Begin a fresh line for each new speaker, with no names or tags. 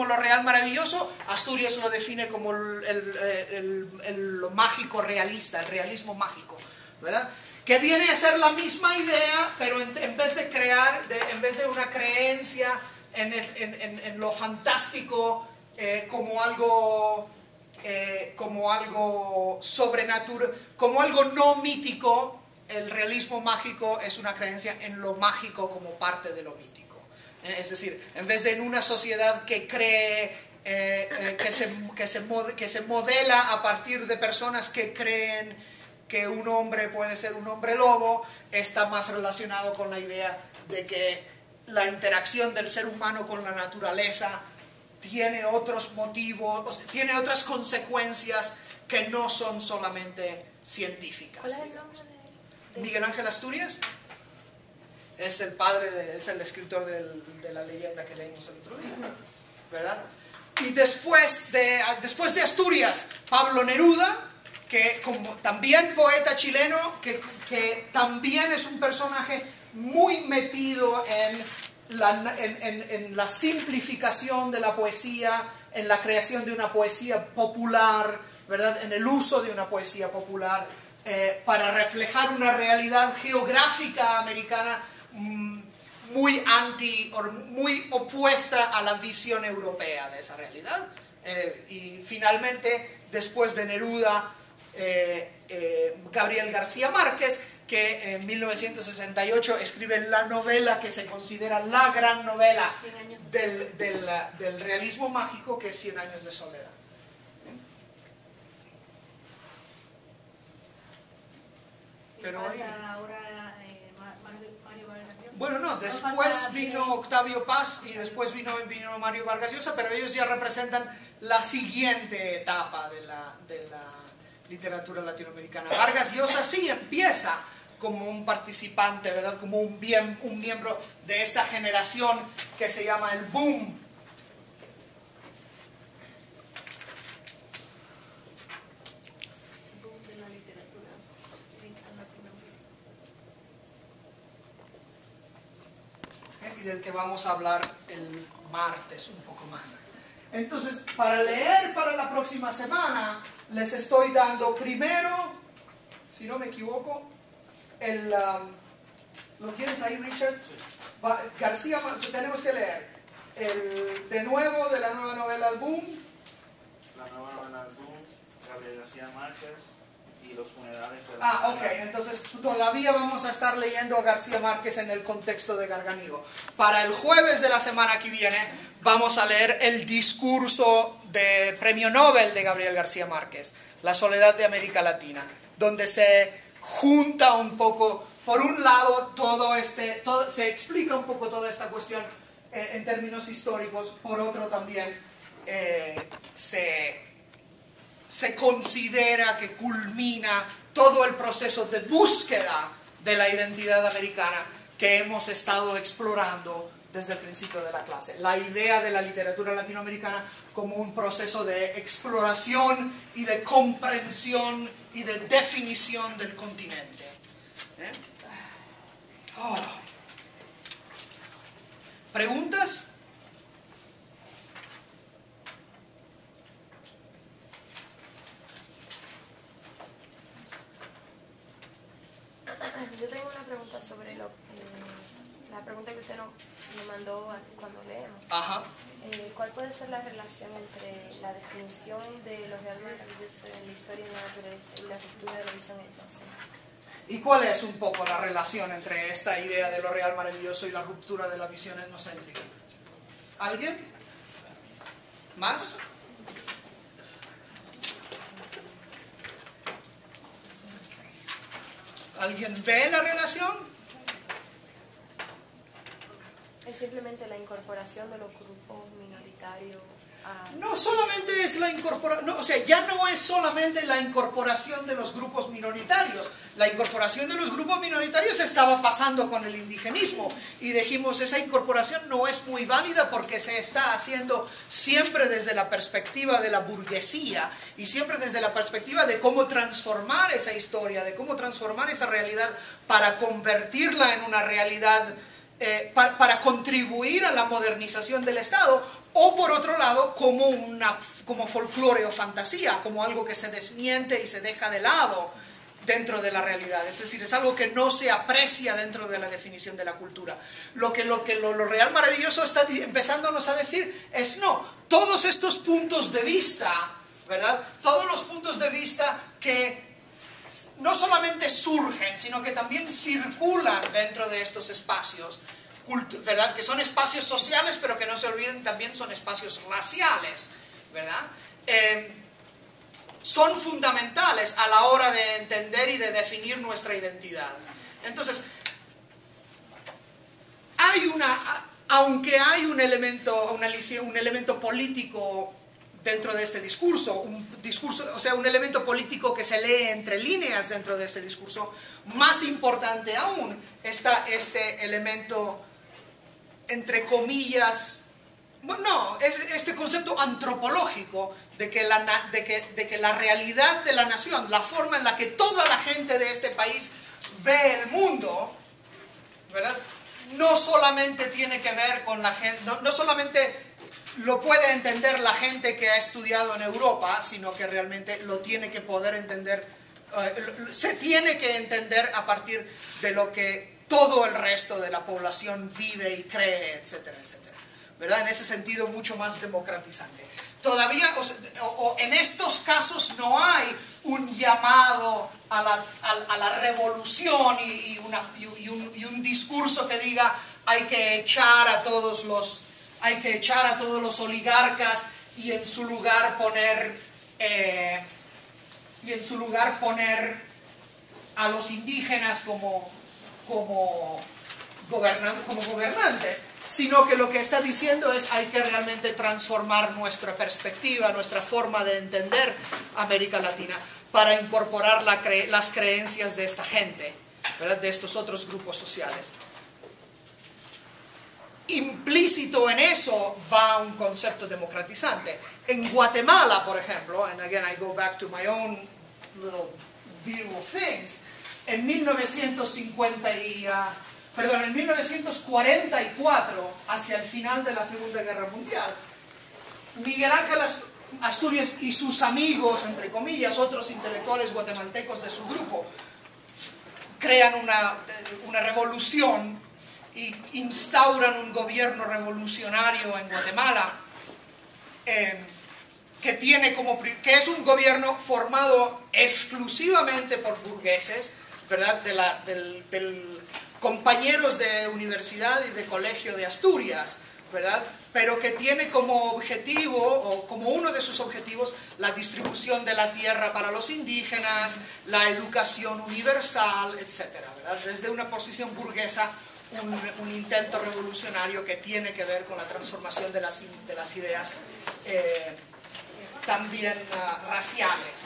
como lo real maravilloso, Asturias lo define como lo mágico realista, el realismo mágico, ¿verdad? Que viene a ser la misma idea, pero en vez de crear, en vez de una creencia en lo fantástico como algo sobrenatural, como algo no mítico, el realismo mágico es una creencia en lo mágico como parte de lo mítico. Es decir, en vez de en una sociedad que cree, que se modela a partir de personas que creen que un hombre puede ser un hombre lobo, está más relacionado con la idea de que la interacción del ser humano con la naturaleza tiene otros motivos, tiene otras consecuencias que no son solamente científicas.
¿Cuál es el nombre de
Miguel Ángel Asturias es el padre, es el escritor de la leyenda que leímos el otro día, ¿verdad? Y después de Asturias, Pablo Neruda, que como también poeta chileno, que también es un personaje muy metido en la simplificación de la poesía, en la creación de una poesía popular, ¿verdad? En el uso de una poesía popular para reflejar una realidad geográfica americana muy muy opuesta a la visión europea de esa realidad. Y finalmente, después de Neruda, Gabriel García Márquez, que en 1968 escribe la novela que se considera la gran novela del realismo mágico, que es 100 años de soledad. Pero bueno, no, después vino Octavio Paz y después vino Mario Vargas Llosa, pero ellos ya representan la siguiente etapa de la literatura latinoamericana. Vargas Llosa sí empieza como un participante, ¿verdad? Como un miembro de esta generación que se llama el boom.
de la literatura latinoamericana?
Y del que vamos a hablar el martes un poco más. Entonces, para leer para la próxima semana, les estoy dando primero, si no me equivoco, ¿lo tienes ahí, Richard? Sí. García, tenemos que leer de nuevo de la nueva novela El Boom.
La nueva novela El Boom, Gabriel García Márquez y los funerales de la
ok, entonces todavía vamos a estar leyendo a García Márquez en el contexto de Garganigo. Para el jueves de la semana que viene vamos a leer el discurso de Premio Nobel de Gabriel García Márquez, La soledad de América Latina, donde se junta un poco, por un lado, se explica un poco toda esta cuestión en términos históricos, por otro también se considera que culmina todo el proceso de búsqueda de la identidad americana que hemos estado explorando desde el principio de la clase. La idea de la literatura latinoamericana como un proceso de exploración y de comprensión y de definición del continente. ¿Preguntas?
Yo tengo una pregunta sobre la pregunta que usted nos mandó cuando leemos.
Ajá.
¿Cuál puede ser la relación entre la definición de lo real maravilloso en la historia de la naturaleza y la ruptura de la visión entonces?
¿Y cuál es un poco la relación entre esta idea de lo real maravilloso y la ruptura de la visión etnocéntrica? ¿Alguien? ¿Más? ¿Alguien ve la relación?
Es simplemente la incorporación de los grupos minoritarios a...
No solamente es la incorporación, o sea, ya no es solamente la incorporación de los grupos minoritarios. La incorporación de los grupos minoritarios estaba pasando con el indigenismo y dijimos, esa incorporación no es muy válida porque se está haciendo siempre desde la perspectiva de la burguesía y siempre desde la perspectiva de cómo transformar esa historia, de cómo transformar esa realidad para convertirla en una realidad, para contribuir a la modernización del Estado, o por otro lado, presentado como folclore o fantasía, como algo que se desmiente y se deja de lado dentro de la realidad. Es decir, es algo que no se aprecia dentro de la definición de la cultura. Lo real maravilloso está empezándonos a decir es no, todos estos puntos de vista, ¿verdad? Todos los puntos de vista que no solamente surgen, sino que también circulan dentro de estos espacios, ¿verdad? Que son espacios sociales, pero que no se olviden, también son espacios raciales, ¿verdad? Son fundamentales a la hora de entender y de definir nuestra identidad. Entonces, aunque hay un elemento político dentro de este discurso, un elemento político que se lee entre líneas dentro de este discurso, más importante aún está este elemento, entre comillas, bueno, este concepto antropológico de que la realidad de la nación, la forma en la que toda la gente de este país ve el mundo, ¿verdad? No solamente tiene que ver con la gente, no solamente lo puede entender la gente que ha estudiado en Europa, sino que realmente lo tiene que poder entender, se tiene que entender a partir de lo que todo el resto de la población vive y cree, etcétera, etcétera. ¿Verdad? En ese sentido mucho más democratizante. Todavía, en estos casos no hay un llamado a la revolución y un discurso que diga hay que echar a todos los oligarcas y en su lugar poner a los indígenas como gobernantes, sino que lo que está diciendo es hay que realmente transformar nuestra perspectiva, nuestra forma de entender América Latina para incorporar las creencias de esta gente, ¿verdad? De estos otros grupos sociales. Implícito en eso va un concepto democratizante. En Guatemala, por ejemplo, and again I go back to my own little view of things, en 1944, hacia el final de la Segunda Guerra Mundial, Miguel Ángel Asturias y sus amigos, entre comillas, otros intelectuales guatemaltecos de su grupo, crean una revolución y instauran un gobierno revolucionario en Guatemala, que es un gobierno formado exclusivamente por burgueses, ¿verdad? Compañeros de universidad y de colegio de Asturias, ¿verdad? Pero que tiene como objetivo, o como uno de sus objetivos, la distribución de la tierra para los indígenas, la educación universal, etc., ¿verdad? Desde una posición burguesa, un intento revolucionario que tiene que ver con la transformación de las ideas también raciales.